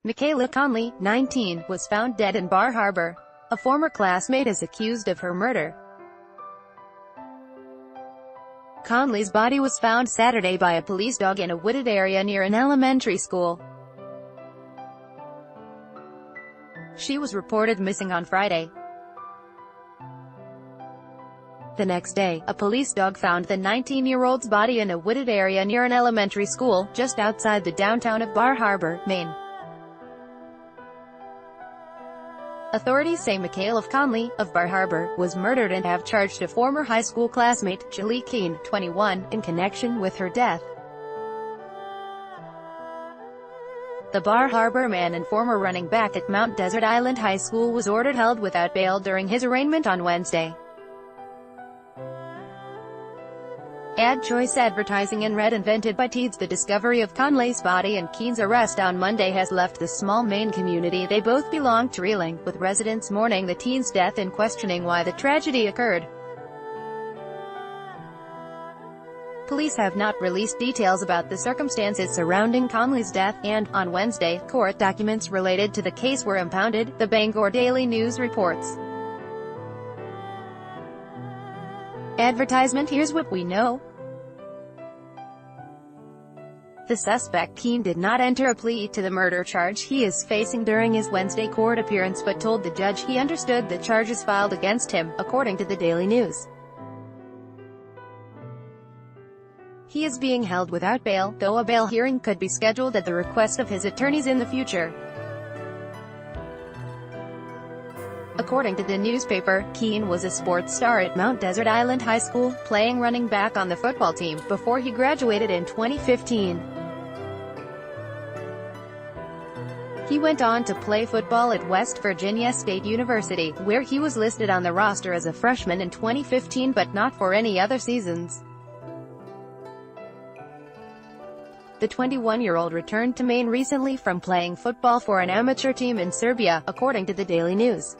Mikaela Conley, 19, was found dead in Bar Harbor. A former classmate is accused of her murder. Conley's body was found Saturday by a police dog in a wooded area near an elementary school. She was reported missing on Friday. The next day, a police dog found the 19-year-old's body in a wooded area near an elementary school, just outside the downtown of Bar Harbor, Maine. Authorities say Mikaela Conley, of Bar Harbor, was murdered and have charged a former high school classmate, Julie Keene, 21, in connection with her death. The Bar Harbor man and former running back at Mount Desert Island High School was ordered held without bail during his arraignment on Wednesday. Ad choice advertising in red invented by teens. The discovery of Conley's body and Keene's arrest on Monday has left the small Maine community they both belong to reeling, with residents mourning the teen's death and questioning why the tragedy occurred. Police have not released details about the circumstances surrounding Conley's death, and, on Wednesday, court documents related to the case were impounded, the Bangor Daily News reports. Advertisement. Here's what we know. The suspect, Keene, did not enter a plea to the murder charge he is facing during his Wednesday court appearance but told the judge he understood the charges filed against him, according to the Daily News. He is being held without bail, though a bail hearing could be scheduled at the request of his attorneys in the future. According to the newspaper, Keene was a sports star at Mount Desert Island High School, playing running back on the football team, before he graduated in 2015. He went on to play football at West Virginia State University, where he was listed on the roster as a freshman in 2015 but not for any other seasons. The 21-year-old returned to Maine recently from playing football for an amateur team in Serbia, according to the Daily News.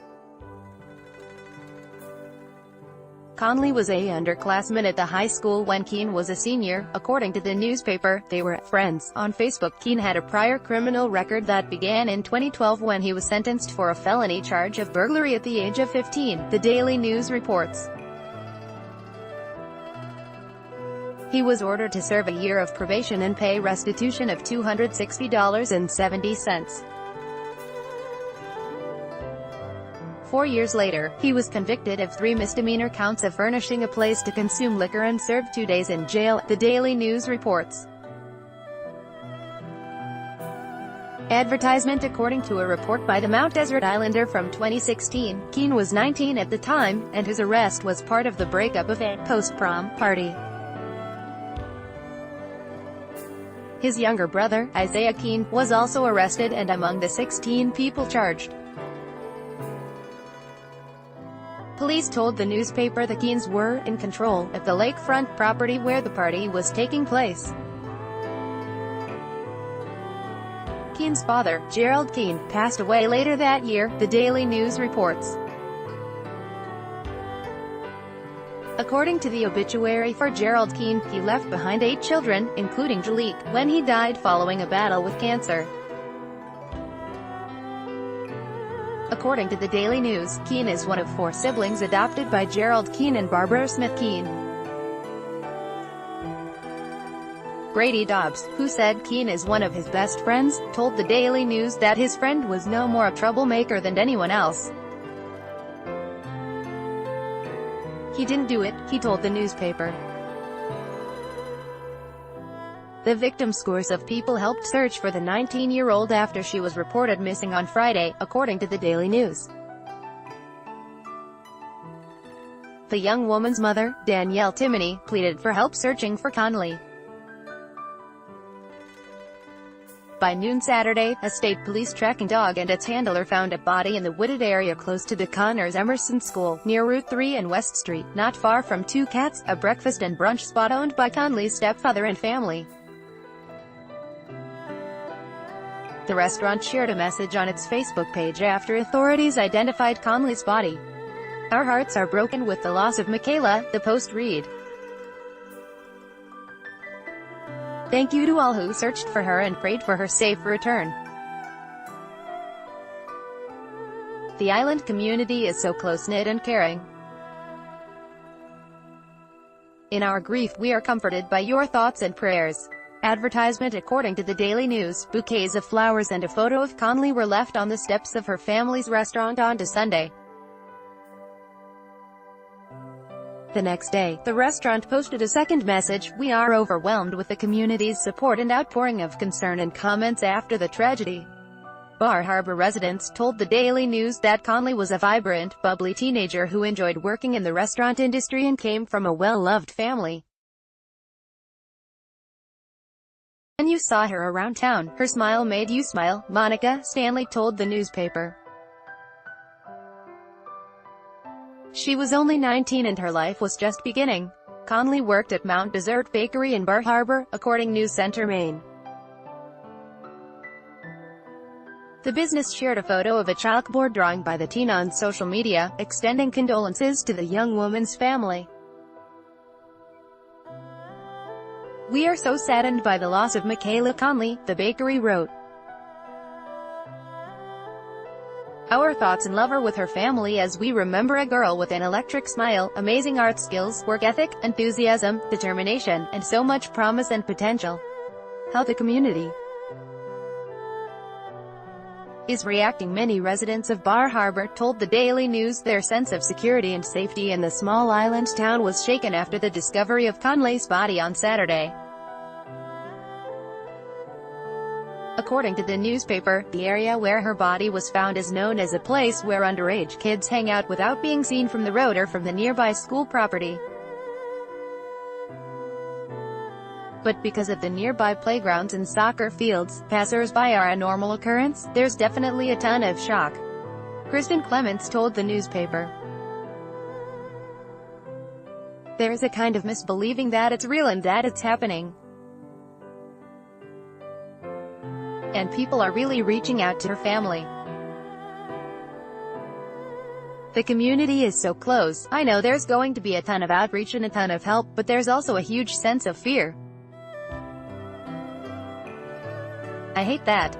Conley was a underclassman at the high school when Keene was a senior, according to the newspaper. They were friends on Facebook. Keene had a prior criminal record that began in 2012 when he was sentenced for a felony charge of burglary at the age of 15, the Daily News reports. He was ordered to serve a year of probation and pay restitution of $260.70. 4 years later, he was convicted of 3 misdemeanor counts of furnishing a place to consume liquor and served 2 days in jail, the Daily News reports. Advertisement. According to a report by the Mount Desert Islander from 2016, Keene was 19 at the time, and his arrest was part of the breakup of a post-prom party. His younger brother, Isaiah Keene, was also arrested and among the 16 people charged. Police told the newspaper the Keenes were in control of the lakefront property where the party was taking place. Keene's father, Gerald Keene, passed away later that year, the Daily News reports. According to the obituary for Gerald Keene, he left behind 8 children, including Julie, when he died following a battle with cancer. According to the Daily News, Keene is one of 4 siblings adopted by Gerald Keene and Barbara Smith Keene. Grady Dobbs, who said Keene is one of his best friends, told the Daily News that his friend was no more a troublemaker than anyone else. He didn't do it, he told the newspaper. The victim scores of people helped search for the 19-year-old after she was reported missing on Friday, according to the Daily News. The young woman's mother, Danielle Timoney, pleaded for help searching for Conley. By noon Saturday, a state police tracking dog and its handler found a body in the wooded area close to the Connors Emerson School, near Route 3 and West Street, not far from Two Cats, a breakfast and brunch spot owned by Conley's stepfather and family. The restaurant shared a message on its Facebook page after authorities identified Conley's body. "Our hearts are broken with the loss of Mikaela," the post read. "Thank you to all who searched for her and prayed for her safe return. The island community is so close-knit and caring. In our grief we are comforted by your thoughts and prayers. Advertisement. According to the Daily News, bouquets of flowers and a photo of Conley were left on the steps of her family's restaurant on Sunday. The next day, the restaurant posted a second message: "We are overwhelmed with the community's support and outpouring of concern and comments after the tragedy." Bar Harbor residents told the Daily News that Conley was a vibrant, bubbly teenager who enjoyed working in the restaurant industry and came from a well-loved family. "When you saw her around town, her smile made you smile," Monica Stanley told the newspaper. She was only 19 and her life was just beginning. Conley worked at Mount Desert Bakery in Bar Harbor, according News Center, Maine. The business shared a photo of a chalkboard drawing by the teen on social media, extending condolences to the young woman's family. "We are so saddened by the loss of Mikaela Conley," the bakery wrote. "Our thoughts and love are with her family as we remember a girl with an electric smile, amazing art skills, work ethic, enthusiasm, determination, and so much promise and potential. How the community is reacting." Many residents of Bar Harbor told the Daily News their sense of security and safety in the small island town was shaken after the discovery of Conley's body on Saturday. According to the newspaper, the area where her body was found is known as a place where underage kids hang out without being seen from the road or from the nearby school property. But because of the nearby playgrounds and soccer fields, passers-by are a normal occurrence, there's definitely a ton of shock. Kristen Clements told the newspaper. "There's a kind of misbelieving that it's real and that it's happening. And people are really reaching out to her family. The community is so close. I know there's going to be a ton of outreach and a ton of help, but there's also a huge sense of fear. I hate that.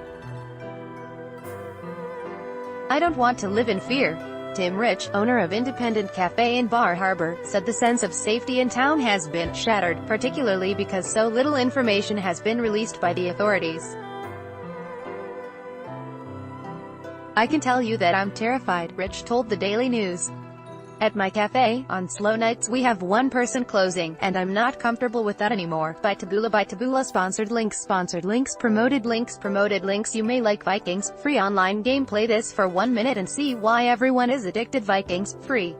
I don't want to live in fear." Tim Rich, owner of Independent Cafe in Bar Harbor, said the sense of safety in town has been shattered, particularly because so little information has been released by the authorities. "I can tell you that I'm terrified," Rich told the Daily News. "At my cafe, on slow nights we have one person closing, and I'm not comfortable with that anymore." By Taboola. Sponsored links. Promoted links. You may like Vikings. Free online game. Play this for 1 minute and see why everyone is addicted. Vikings. Free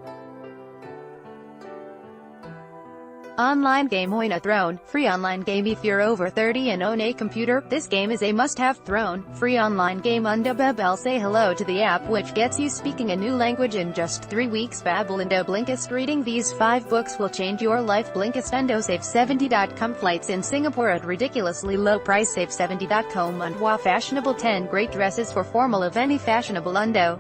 online game. Own a throne. Free online game. If you're over 30 and own a computer, this game is a must-have. Throne. Free online game. Undababel. Say hello to the app which gets you speaking a new language in just 3 weeks. Babelinda. Blinkist. Reading these 5 books will change your life. Blinkist. Undo. Save70.com. Flights in Singapore at ridiculously low price. Save70.com. Unwa. Fashionable. 10 great dresses for formal event. Fashionable. Undo.